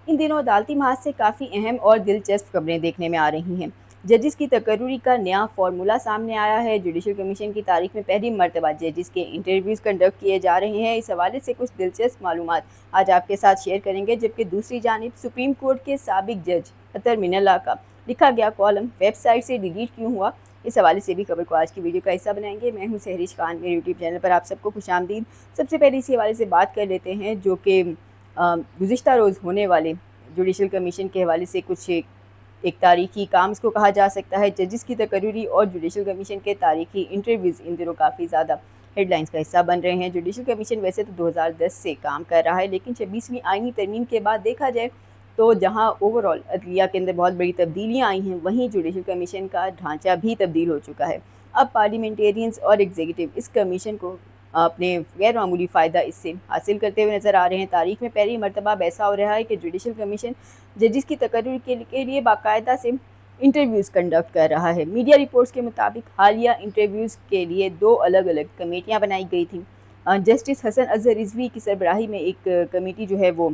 इन दिनों अदालती महाज से काफ़ी अहम और दिलचस्प खबरें देखने में आ रही हैं। जजिस की तकर्री का नया फार्मूला सामने आया है। जुडिशल कमीशन की तारीख में पहली मरतबा जजिस के इंटरव्यूज़ कंडक्ट किए जा रहे हैं। इस हवाले से कुछ दिलचस्प मालूमात आज आपके साथ शेयर करेंगे। जबकि दूसरी जानिब सुप्रीम कोर्ट के साबिक जज अतर मिनल्ला का लिखा गया कॉलम वेबसाइट से डिलीट क्यों हुआ, इस हवाले से भी खबर को आज की वीडियो का हिस्सा बनाएंगे। मैं हूं सहरिश खान, मेरे यूट्यूब चैनल पर आप सबको खुशामदीद। सबसे पहले इसी हवाले से बात कर लेते हैं जो कि गुज़िश्ता रोज़ होने वाले जुडिशल कमीशन के हवाले से कुछ एक तारीखी काम इसको कहा जा सकता है। जजिस की तकर्री और जुडिशल कमीशन के तारीखी इंटरव्यूज़ इन दिनों काफ़ी ज़्यादा हेडलाइंस का हिस्सा बन रहे हैं। जुडिशल कमीशन वैसे तो 2010 से काम कर रहा है, लेकिन 26वीं आईनी तरमीम के बाद देखा जाए तो जहां ओवरऑल अदलिया के अंदर बहुत बड़ी तब्दीलियां आई हैं, वहीं जुडिशल कमीशन का ढांचा भी तब्दील हो चुका है। अब पार्लियामेंटेरियंस और एग्जीक्यूटिव इस कमीशन को अपने गैर मामूली फ़ायदा इससे हासिल करते हुए नज़र आ रहे हैं। तारीख में पहली मरतबा ऐसा हो रहा है कि जुडिशल कमीशन जजिस की तकर्री के लिए बाकायदा से इंटरव्यूज़ कंडक्ट कर रहा है। मीडिया रिपोर्ट्स के मुताबिक हालिया इंटरव्यूज़ के लिए 2 अलग अलग कमेटियाँ बनाई गई थी। जस्टिस हसन अजहर रिजवी की सरबराही में एक कमेटी जो है वो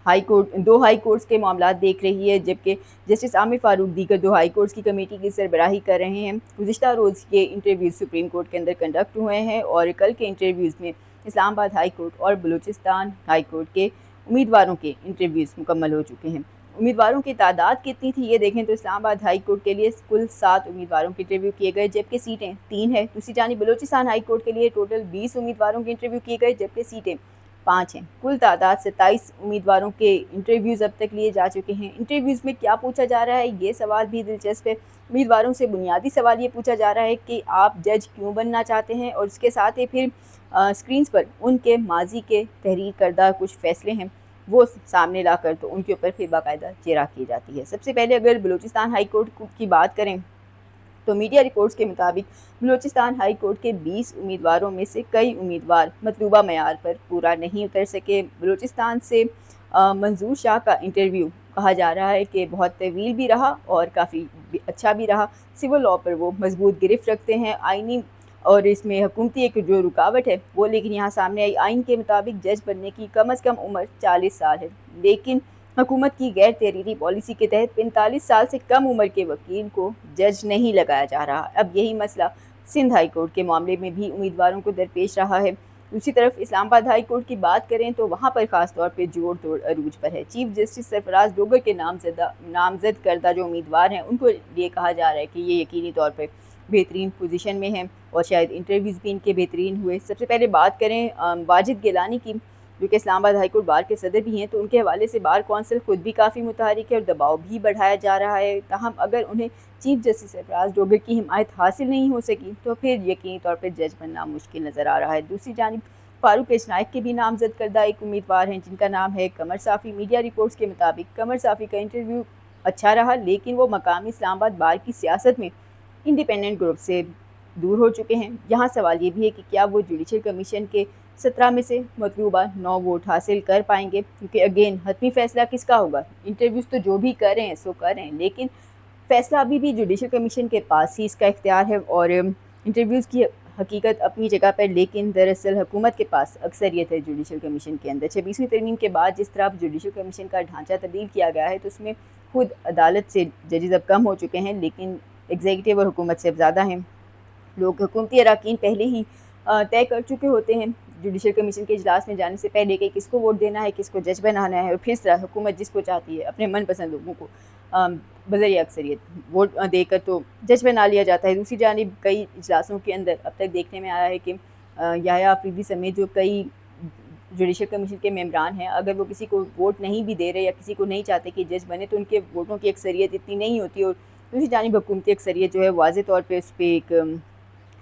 दो हाई कोर्ट्स के मामलात देख रही है, जबकि जस्टिस आमिर फारूक दीगर 2 हाई कोर्ट्स की कमेटी की सरबराही कर रहे हैं। गुज़िश्ता रोज़ ये इंटरव्यूज़ सुप्रीम कोर्ट के अंदर कंडक्ट हुए हैं और कल के इंटरव्यूज़ में इस्लामाबाद हाई कोर्ट और बलूचिस्तान हाई कोर्ट के उम्मीदवारों के इंटरव्यूज़ मुकम्मल हो चुके हैं। उम्मीदवारों की तादाद कितनी थी ये देखें तो इस्लामाबाद हाई कोर्ट के लिए कुल 7 उम्मीदवारों के इंटरव्यू किए गए, जबकि सीटें 3 हैं। दूसरी जानिब बलूचिस्तान हाई कोर्ट के लिए टोटल 20 उम्मीदवारों के इंटरव्यू किए गए, जबकि सीटें 5 हैं। कुल तादाद 27 उम्मीदवारों के इंटरव्यूज़ अब तक लिए जा चुके हैं। इंटरव्यूज़ में क्या पूछा जा रहा है, ये सवाल भी दिलचस्प है। उम्मीदवारों से बुनियादी सवाल ये पूछा जा रहा है कि आप जज क्यों बनना चाहते हैं, और इसके साथ ही फिर स्क्रीन्स पर उनके माजी के तहरीर करदा कुछ फ़ैसले हैं वो सामने लाकर तो उनके ऊपर फिर बाकायदा चेरा की जाती है। सबसे पहले अगर बलूचिस्तान हाई कोर्ट की बात करें तो मीडिया रिपोर्ट्स के मुताबिक बलूचिस्तान हाई कोर्ट के 20 उम्मीदवारों में से कई उम्मीदवार मतलूबा मयार पर पूरा नहीं उतर सके। बलूचिस्तान से मंजूर शाह का इंटरव्यू कहा जा रहा है कि बहुत तवील भी रहा और काफ़ी अच्छा भी रहा। सिविल लॉ पर वो मजबूत गिरफ्त रखते हैं। आइनी और इसमें हुकूमती एक जो रुकावट है वो लेकिन यहाँ सामने आई। आइन के मुताबिक जज बनने की कम अज़ कम उम्र 40 साल है, लेकिन हुकूमत की गैर तहरीरी पॉलिसी के तहत 45 साल से कम उम्र के वकील को जज नहीं लगाया जा रहा। अब यही मसला सिंध हाई कोर्ट के मामले में भी उम्मीदवारों को दरपेश रहा है। दूसरी तरफ इस्लामाबाद हाई कोर्ट की बात करें तो वहाँ पर ख़ास तौर पे जोड़ तोड़ अरूज पर है। चीफ जस्टिस सरफराज डोगर के नामजद करदा जो उम्मीदवार हैं उनको ये कहा जा रहा है कि ये यकीनी तौर पर बेहतरीन पोजीशन में हैं और शायद इंटरव्यूज़ भी इनके बेहतरीन हुए। सबसे पहले बात करें वाजिद गिलानी की, जो कि इस्लामाबाद हाई कोर्ट बार के सदर भी हैं, तो उनके हवाले से बार कौंसिल खुद भी काफ़ी मुतहरिक है और दबाव भी बढ़ाया जा रहा है। ताहम अगर उन्हें चीफ जस्टिस सरफराज डोगर की हिमायत हासिल नहीं हो सकी तो फिर यकीनी तौर पर जज बनना मुश्किल नज़र आ रहा है। दूसरी जानिब फारूक एच नाइक के भी नामजद करदा एक उम्मीदवार हैं जिनका नाम है कमर साफ़ी। मीडिया रिपोर्ट्स के मुताबिक कमर साफ़ी का इंटरव्यू अच्छा रहा, लेकिन वो मकामी इस्लामाबाद बार की सियासत में इंडिपेंडेंट ग्रुप से दूर हो चुके हैं। यहाँ सवाल ये भी है कि क्या वो जुडिशल कमीशन के 17 में से मतलूबा 9 वोट हासिल कर पाएंगे, क्योंकि अगेन हतमी फ़ैसला किसका होगा। इंटरव्यूज़ तो जो भी कर रहे हैं सो कर रहे हैं, लेकिन फ़ैसला अभी भी जुडिशल कमीशन के पास ही इसका इख्तियार है। और इंटरव्यूज़ की हकीकत अपनी जगह पर, लेकिन दरअसल हुकूमत के पास अक्सरियत है जुडिशल कमीशन के अंदर। 26वीं तरमीम के बाद जिस तरह जुडिशल कमीशन का ढांचा तब्दील किया गया है तो उसमें खुद अदालत से जजेस अब कम हो चुके हैं, लेकिन एग्जीक्यूटिव और हुकूमत से अब ज़्यादा हैं। लोग हुकूमती अराकीन पहले ही तय कर चुके होते हैं जुडिशल कमीशन के इजलास में जाने से पहले कि किसको वोट देना है, किसको जज बनाना है, और फिर तरह हुकूमत जिसको चाहती है अपने मनपसंद लोगों को बज़रिया अक्सरियत वोट देकर तो जज बना लिया जाता है। दूसरी जानिब कई इजलासों के अंदर अब तक देखने में आया है कि याह्या अफरीदी समेत जो कई जुडिशल कमीशन के मेंबरान हैं, अगर वो किसी को वोट नहीं भी दे रहे या किसी को नहीं चाहते कि जज बने तो उनके वोटों की अक्सरियत इतनी नहीं होती, और दूसरी जानिब हुकूमती अक्सरियत जो है वाज़े तौर पर उस पर एक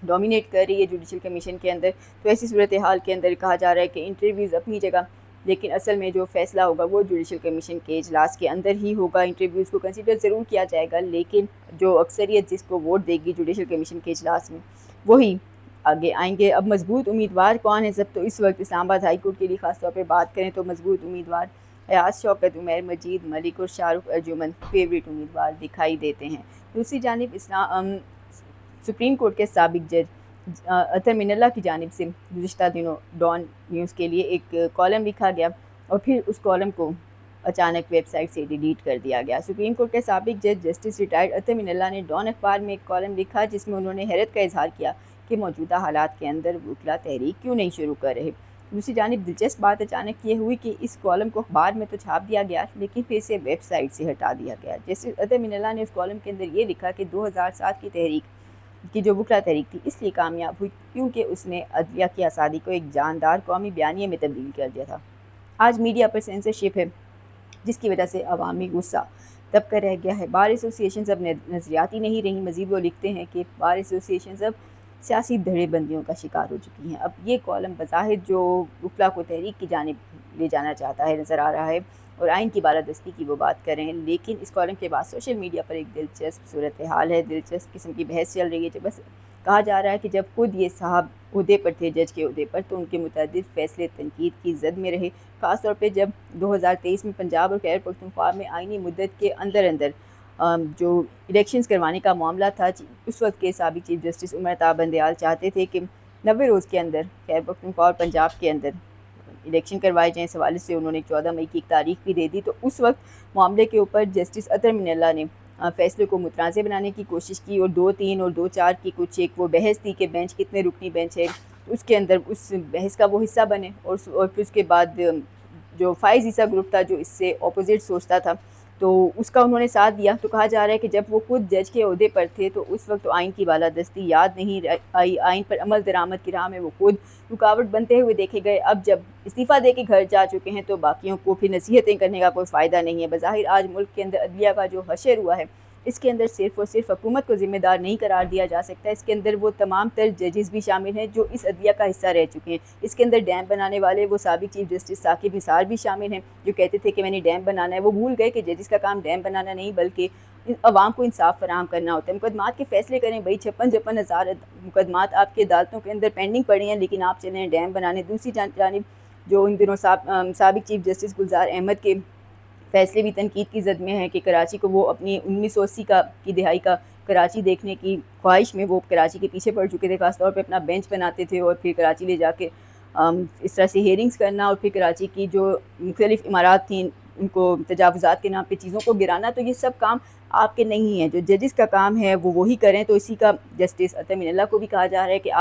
डोमिनेट कर रही है जुडिशल कमीशन के अंदर। तो ऐसी सूरत हाल के अंदर कहा जा रहा है कि इंटरव्यूज़ अपनी जगह, लेकिन असल में जो फ़ैसला होगा वो जुडिशल कमीशन के इजलास के अंदर ही होगा। इंटरव्यूज़ को कंसिडर ज़रूर किया जाएगा, लेकिन जो अक्सरियत जिसको वोट देगी जुडिशल कमीशन के इजलास में वही आगे आएंगे। अब मजबूत उम्मीदवार कौन है, सब तो इस वक्त इस्लामाबाद हाई कोर्ट के लिए ख़ास तौर पर बात करें तो मजबूत उम्मीदवार अयाज शौकत, उमैर मजीद, मलिक और शाहरुख अर्जुमन फेवरेट उम्मीदवार दिखाई देते हैं। दूसरी जानिब सुप्रीम कोर्ट के साबिक जज अतर मिनल्ला की जानिब से गुज़िश्ता दिनों डॉन न्यूज़ के लिए एक कॉलम लिखा गया और फिर उस कॉलम को اچانک ویب سائٹ سے ڈیلیٹ کر دیا گیا۔ سپریم کورٹ کے سابق جج جسٹس ریٹائرڈ اطہر من اللہ نے ڈان اخبار میں ایک کالم لکھا جس میں انہوں نے حیرت کا اظہار کیا کہ موجودہ حالات کے اندر وکلا تحریک کیوں نہیں شروع کر رہے۔ دوسری جانب دلچسپ بات اچانک یہ ہوئی کہ اس کالم کو اخبار میں تو چھاپ دیا گیا لیکن پھر اسے ویب سائٹ سے ہٹا دیا گیا۔ جسٹس اطہر من اللہ نے اس کالم کے اندر یہ لکھا کہ 2007 کی تحریک کی جو وکلا تحریک تھی اس لیے کامیاب ہوئی کیونکہ اس نے عدلیہ کی آزادی کو ایک جاندار قومی بیانیے میں تبدیل کر دیا تھا۔ آج میڈیا پر سینسرشپ ہے جس کی وجہ سے عوامی غصہ دب کر رہ گیا ہے۔ بار ایسوسی ایشنز اب نظریاتی نہیں رہیں، مزید وہ لکھتے ہیں کہ بار ایسوسی ایشنز اب سیاسی دھڑے بندیوں کا شکار ہو چکی ہیں۔ اب یہ کالم بظاہر جو وکلا کو تحریک کی جانب لے جانا چاہتا ہے نظر آ رہا ہے اور آئین کی بالادستی کی وہ بات کر رہے ہیں، لیکن اس کالم کے بعد سوشل میڈیا پر ایک دلچسپ صورتحال ہے، دلچسپ قسم کی بحث چل رہی ہے۔ جو بس کہا جا رہا ہے کہ جب خود یہ صاحب عہدے پر تھے، جج کے عہدے پر، تو ان کے متعدد فیصلے تنقید کی زد میں رہے، خاص طور پہ جب 2023 میں پنجاب اور خیبر پختونخوا میں آئینی مدت کے اندر جو الیکشنز کروانے کا معاملہ تھا، اس وقت کے سابق چیف جسٹس عمر عطا بندیال چاہتے تھے کہ 90 روز کے اندر خیبر پختونخوا اور پنجاب کے اندر الیکشن کروائے جائیں۔ اس حوالے سے انہوں نے 14 مئی کی ایک تاریخ بھی دے دی، تو اس وقت معاملے کے اوپر جسٹس اطہر من اللہ نے فیصلے کو متنازع بنانے کی کوشش کی اور 2-3 اور 2-4 کی کچھ ایک وہ بحث تھی کہ بینچ کتنے رکنی بینچ ہے، اس کے اندر اس بحث کا وہ حصہ بنے اور پھر اس کے بعد جو فائز عیسیٰ گروپ تھا جو اس سے اپوزٹ سوچتا تھا تو اس کا انہوں نے ساتھ دیا۔ تو کہا جا رہا ہے کہ جب وہ خود جج کے عہدے پر تھے تو اس وقت تو آئین کی بالادستی یاد نہیں آئی، آئین پر عمل درآمد کی راہ میں وہ خود رکاوٹ بنتے ہوئے دیکھے گئے۔ اب جب استعفیٰ دے کے گھر جا چکے ہیں تو باقیوں کو پھر نصیحتیں کرنے کا کوئی فائدہ نہیں ہے۔ بظاہر آج ملک کے اندر عدلیہ کا جو حشر ہوا ہے اس کے اندر صرف اور صرف حکومت کو ذمہ دار نہیں قرار دیا جا سکتا، اس کے اندر وہ تمام تر ججز بھی شامل ہیں جو اس عدلیہ کا حصہ رہ چکے ہیں۔ اس کے اندر ڈیم بنانے والے وہ سابق چیف جسٹس ثاقب نثار بھی شامل ہیں جو کہتے تھے کہ میں نے ڈیم بنانا ہے۔ وہ بھول گئے کہ ججز کا کام ڈیم بنانا نہیں بلکہ عوام کو انصاف فراہم کرنا ہوتا ہے۔ مقدمات کے فیصلے کریں بھائی، 56 ہزار مقدمات آپ کے عدالتوں کے اندر پینڈنگ پڑی ہیں لیکن آپ چلیں ڈیم بنانے۔ دوسری جانب جو ان دنوں سابق چیف جسٹس گلزار احمد کے فیصلے بھی تنقید کی زد میں ہیں کہ کراچی کو وہ اپنی 1980 کی دہائی کا کراچی دیکھنے کی خواہش میں وہ کراچی کے پیچھے پڑ چکے تھے، خاص طور پہ اپنا بینچ بناتے تھے اور پھر کراچی لے جا کے اس طرح سے ہیئرنگز کرنا اور پھر کراچی کی جو مختلف عمارات تھیں ان کو تجاوزات کے نام پہ چیزوں کو گرانا۔ تو یہ سب کام آپ کے نہیں ہیں، جو ججز کا کام ہے وہ وہی کریں۔ تو اسی کا جسٹس اطہر من اللہ کو بھی کہا جا رہا ہے کہ